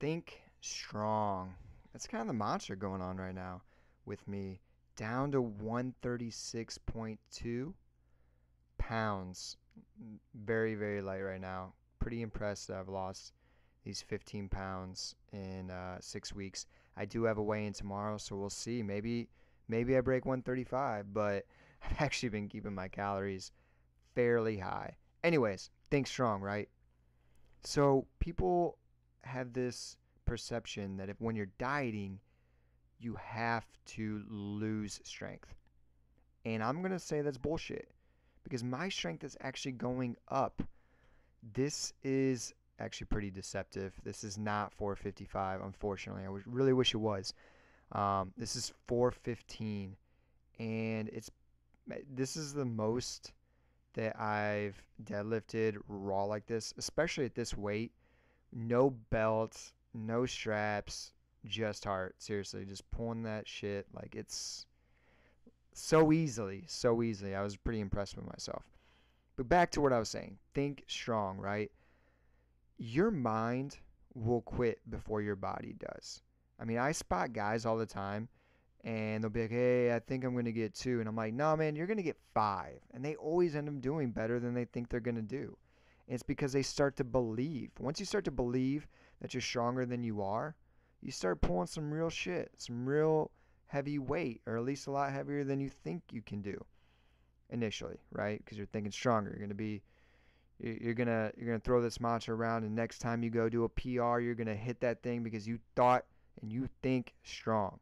Think strong. That's kind of the mantra going on right now with me. Down to 136.2 pounds. Very, very light right now. Pretty impressed that I've lost these 15 pounds in 6 weeks. I do have a weigh-in tomorrow, so we'll see. Maybe I break 135, but I've actually been keeping my calories fairly high. Anyways, think strong, right? So people have this perception that if when you're dieting, you have to lose strength. And I'm going to say that's bullshit because my strength is actually going up. This is actually pretty deceptive. This is not 455, unfortunately. Really wish it was. This is 415, and this is the most that I've deadlifted raw like this, especially at this weight. No belt, no straps, just heart. Seriously, just pulling that shit like it's so easily, so easily. I was pretty impressed with myself. But back to what I was saying. Think strong, right? Your mind will quit before your body does. I mean, I spot guys all the time and they'll be like, hey, I think I'm going to get 2. And I'm like, no, man, you're going to get 5. And they always end up doing better than they think they're going to do. And it's because they start to believe. Once you start to believe that you're stronger than you are, you start pulling some real shit, some real heavy weight, or at least a lot heavier than you think you can do initially, right? Because you're thinking stronger. You're gonna throw this mantra around, and next time you go do a PR, you're gonna hit that thing because you thought and you think strong.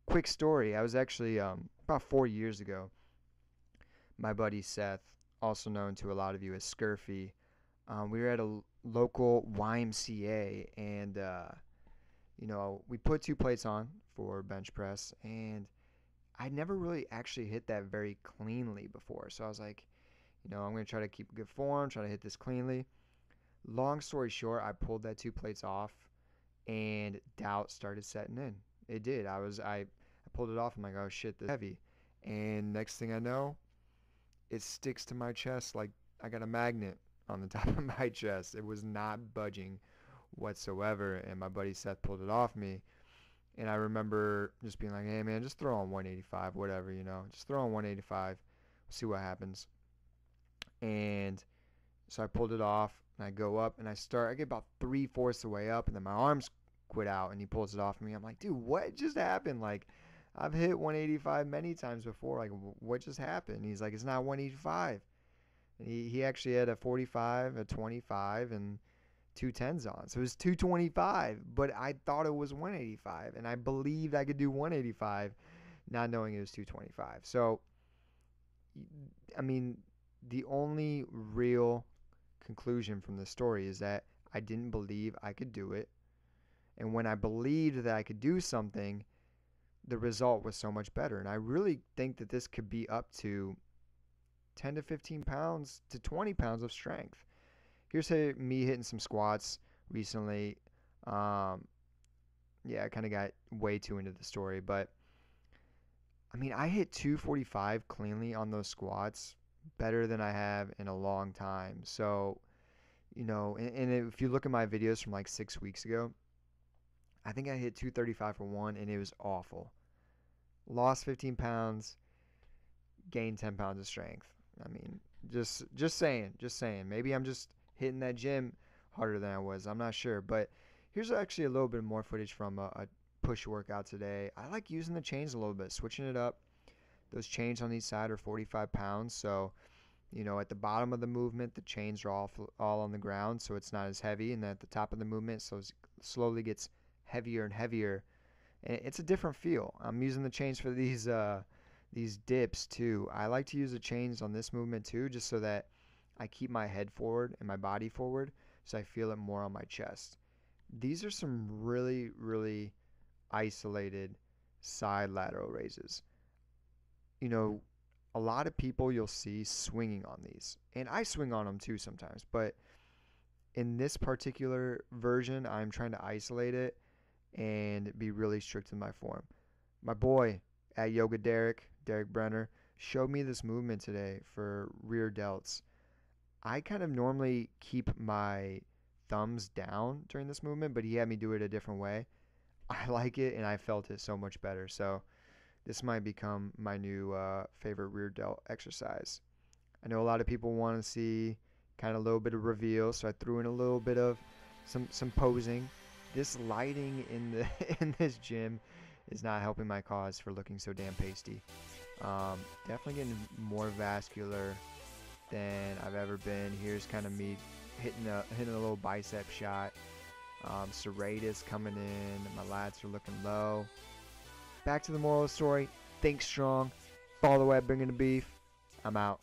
Quick story: I was actually about 4 years ago. My buddy Seth, also known to a lot of you as Scurfy, we were at a local YMCA, and we put 2 plates on for bench press, and I never really actually hit that very cleanly before. So I was like, I'm going to try to keep good form, try to hit this cleanly. Long story short, I pulled that 2 plates off and doubt started setting in. It did. I pulled it off. I'm like, oh shit, this is heavy. And next thing I know, it sticks to my chest like I got a magnet on the top of my chest. It was not budging whatsoever. And my buddy Seth pulled it off me. And I remember just being like, hey man, just throw on 185, whatever, just throw on 185, see what happens. And so I pulled it off and I go up and I get about 3/4 the way up and then my arms quit out and he pulls it off of me. I'm like, dude, what just happened? Like, I've hit 185 many times before. Like, what just happened? He's like, it's not 185. And he actually had a 45, a 25, and 210s on. So it was 225, but I thought it was 185 and I believed I could do 185 not knowing it was 225. So, I mean, the only real conclusion from this story is that I didn't believe I could do it. And when I believed that I could do something, the result was so much better. And I really think that this could be up to 10 to 15 pounds to 20 pounds of strength. Here's me hitting some squats recently. I kind of got way too into the story, but I mean, I hit 245 cleanly on those squats, better than I have in a long time. So, and if you look at my videos from like 6 weeks ago, I think I hit 235 for one, and it was awful. Lost 15 pounds, gained 10 pounds of strength. I mean, just saying. Maybe I'm just hitting that gym harder than I was. I'm not sure. But here's actually a little bit more footage from a push workout today. I like using the chains a little bit, switching it up. Those chains on each side are 45 pounds. So, at the bottom of the movement, the chains are all on the ground, so it's not as heavy. And then at the top of the movement, so it slowly gets heavier and heavier. And it's a different feel. I'm using the chains for these dips too. I like to use the chains on this movement too, just so that I keep my head forward and my body forward, so I feel it more on my chest. These are some really, really isolated side lateral raises. A lot of people you'll see swinging on these, and I swing on them too sometimes, but in this particular version, I'm trying to isolate it and be really strict in my form. My boy at Yoga Derek Brenner, showed me this movement today for rear delts. I kind of normally keep my thumbs down during this movement, but he had me do it a different way. I like it, and I felt it so much better. So this might become my new favorite rear delt exercise. I know a lot of people want to see kind of a little bit of reveal, so I threw in a little bit of some posing. This lighting in the in this gym is not helping my cause for looking so damn pasty. Definitely getting more vascular than I've ever been. Here's kind of me hitting a little bicep shot. Serratus coming in. My lats are looking low. Back to the moral of the story. Think strong. Follow the way, bringing the beef. I'm out.